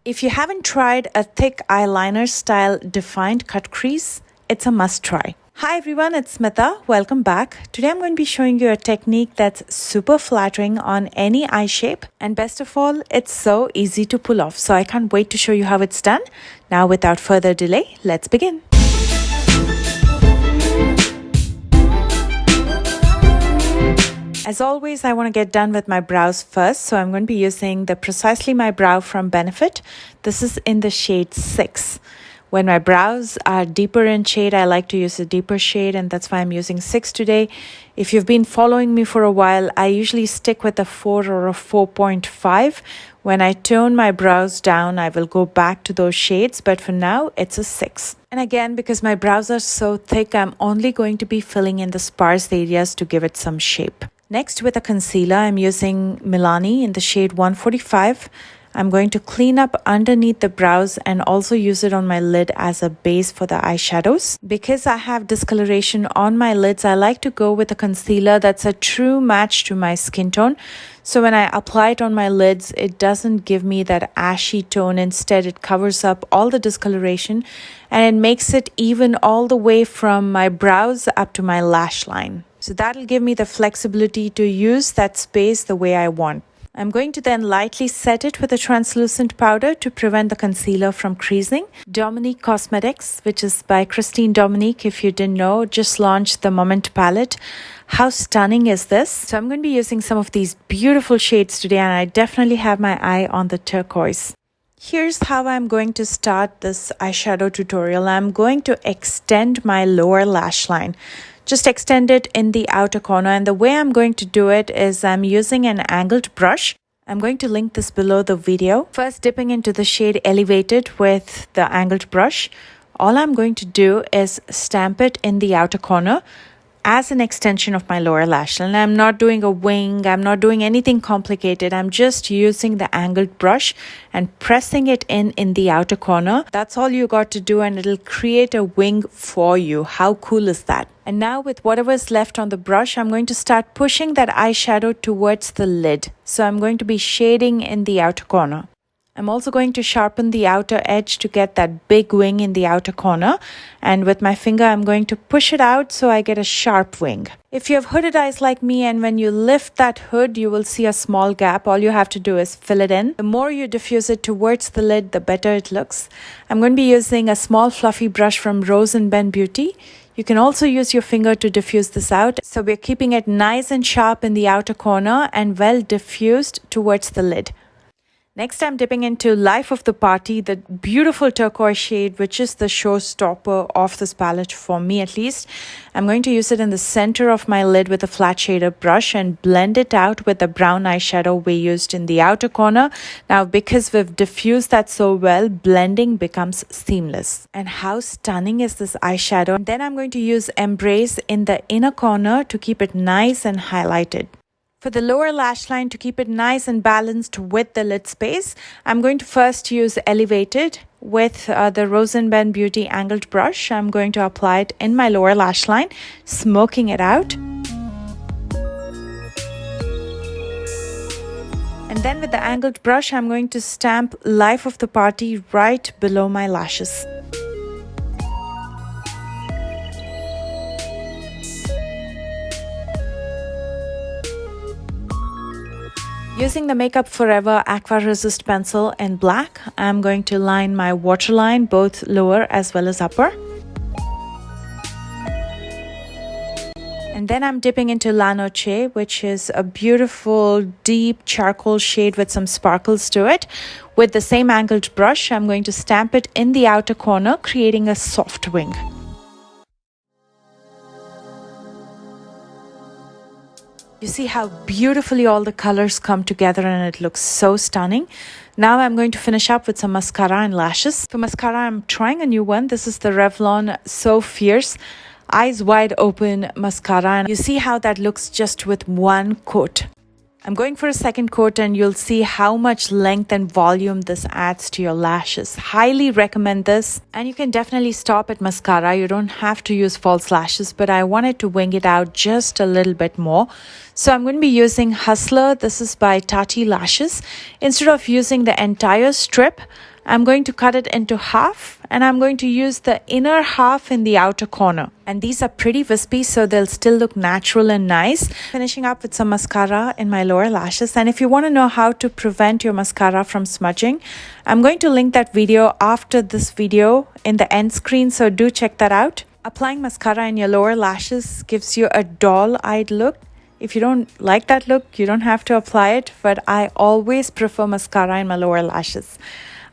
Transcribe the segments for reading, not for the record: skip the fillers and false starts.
If you haven't tried a thick eyeliner style defined cut crease, it's a must try. Hi everyone, it's Smitha. Welcome back. Today I'm going to be showing you a technique that's super flattering on any eye shape, and best of all, it's so easy to pull off. So I can't wait to show you how it's done. Now without further delay, let's begin. As always, I want to get done with my brows first, so I'm going to be using the Precisely My Brow from Benefit. This is in the shade 6. When my brows are deeper in shade, I like to use a deeper shade, and that's why I'm using 6 today. If you've been following me for a while, I usually stick with a 4 or a 4.5. When I tone my brows down, I will go back to those shades, but for now, it's a 6. And again, because my brows are so thick, I'm only going to be filling in the sparse areas to give it some shape. Next, with a concealer, I'm using Milani in the shade 145. I'm going to clean up underneath the brows and also use it on my lid as a base for the eyeshadows. Because I have discoloration on my lids, I like to go with a concealer that's a true match to my skin tone. So when I apply it on my lids, it doesn't give me that ashy tone. Instead, it covers up all the discoloration and it makes it even all the way from my brows up to my lash line. So that'll give me the flexibility to use that space the way I want. I'm going to then lightly set it with a translucent powder to prevent the concealer from creasing. Dominique Cosmetics, which is by Christine Dominique, if you didn't know, just launched the Moment palette. How stunning is this? So I'm going to be using some of these beautiful shades today, and I definitely have my eye on the turquoise. Here's how I'm going to start this eyeshadow tutorial. I'm going to extend my lower lash line. Just extend it in the outer corner, and the way I'm going to do it is I'm using an angled brush. I'm going to link this below the video. First, dipping into the shade Elevated with the angled brush. All I'm going to do is stamp it in the outer corner as an extension of my lower lash line. I'm not doing a wing, I'm not doing anything complicated. I'm just using the angled brush and pressing it in the outer corner. That's all you got to do, and it'll create a wing for you. How cool is that? And now with whatever's left on the brush, I'm going to start pushing that eyeshadow towards the lid. So I'm going to be shading in the outer corner. I'm also going to sharpen the outer edge to get that big wing in the outer corner, and with my finger I'm going to push it out so I get a sharp wing. If you have hooded eyes like me, and when you lift that hood you will see a small gap, all you have to do is fill it in. The more you diffuse it towards the lid, the better it looks. I'm going to be using a small fluffy brush from Rose & Ben Beauty. You can also use your finger to diffuse this out. So we're keeping it nice and sharp in the outer corner and well diffused towards the lid. Next, I'm dipping into Life of the Party, the beautiful turquoise shade, which is the showstopper of this palette for me at least. I'm going to use it in the center of my lid with a flat shader brush and blend it out with the brown eyeshadow we used in the outer corner. Now, because we've diffused that so well, blending becomes seamless. And how stunning is this eyeshadow? And then I'm going to use Embrace in the inner corner to keep it nice and highlighted. For the lower lash line, to keep it nice and balanced with the lid space, I'm going to first use Elevated with the Rose & Ben Beauty angled brush. I'm going to apply it in my lower lash line, smoking it out. And then with the angled brush, I'm going to stamp Life of the Party right below my lashes. Using the Makeup Forever Aqua Resist pencil in black, I'm going to line my waterline, both lower as well as upper. And then I'm dipping into La Noche, which is a beautiful deep charcoal shade with some sparkles to it. With the same angled brush, I'm going to stamp it in the outer corner, creating a soft wing. You see how beautifully all the colors come together and it looks so stunning. Now I'm going to finish up with some mascara and lashes. For mascara, I'm trying a new one. This is the Revlon So Fierce Eyes Wide Open mascara. And you see how that looks just with one coat. I'm going for a second coat and you'll see how much length and volume this adds to your lashes. Highly recommend this. And you can definitely stop at mascara. You don't have to use false lashes, but I wanted to wing it out just a little bit more. So I'm going to be using Hustler. This is by Tati Lashes. Instead of using the entire strip, I'm going to cut it into half and I'm going to use the inner half in the outer corner. And these are pretty wispy, so they'll still look natural and nice. Finishing up with some mascara in my lower lashes. And if you want to know how to prevent your mascara from smudging, I'm going to link that video after this video in the end screen, so do check that out. Applying mascara in your lower lashes gives you a doll-eyed look. If you don't like that look, you don't have to apply it, but I always prefer mascara in my lower lashes.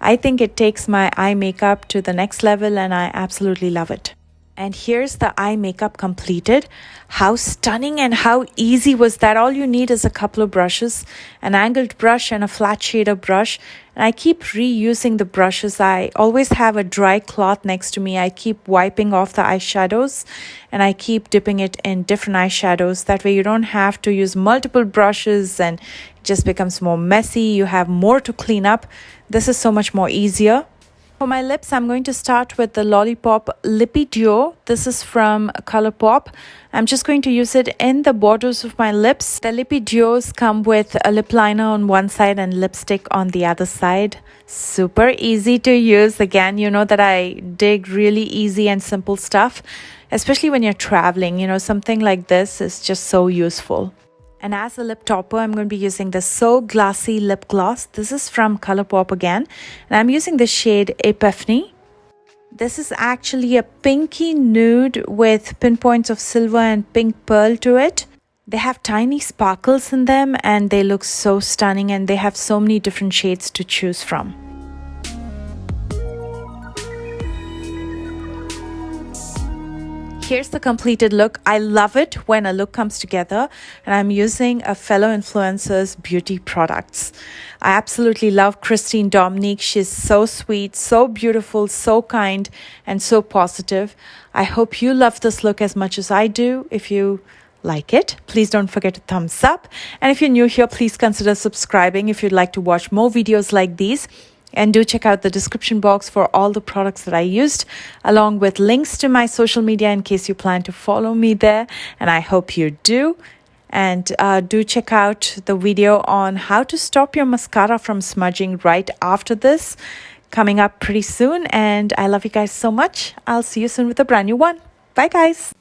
I think it takes my eye makeup to the next level and I absolutely love it. And here's the eye makeup completed. How stunning and how easy was that? All you need is a couple of brushes, an angled brush and a flat shader brush. And I keep reusing the brushes. I always have a dry cloth next to me. I keep wiping off the eyeshadows and I keep dipping it in different eyeshadows. That way you don't have to use multiple brushes and it just becomes more messy. You have more to clean up. This is so much more easier. For my lips, I'm going to start with the Lollipop Lippy Duo. This is from Colourpop. I'm just going to use it in the borders of my lips. The Lippy Duos come with a lip liner on one side and lipstick on the other side. Super easy to use. Again, you know that I dig really easy and simple stuff, especially when you're traveling. You know, something like this is just so useful. And as a lip topper, I'm going to be using the So Glassy Lip Gloss. This is from Colourpop again. And I'm using the shade Epiphany. This is actually a pinky nude with pinpoints of silver and pink pearl to it. They have tiny sparkles in them and they look so stunning, and they have so many different shades to choose from. Here's the completed look. I love it when a look comes together, and I'm using a fellow influencer's beauty products. I absolutely love Christine Dominique. She's so sweet, so beautiful, so kind, and so positive. I hope you love this look as much as I do. If you like it, please don't forget to thumbs up. And if you're new here, please consider subscribing if you'd like to watch more videos like these. And do check out the description box for all the products that I used, along with links to my social media in case you plan to follow me there. And I hope you do. And do check out the video on how to stop your mascara from smudging right after this, coming up pretty soon. And I love you guys so much. I'll see you soon with a brand new one. Bye, guys.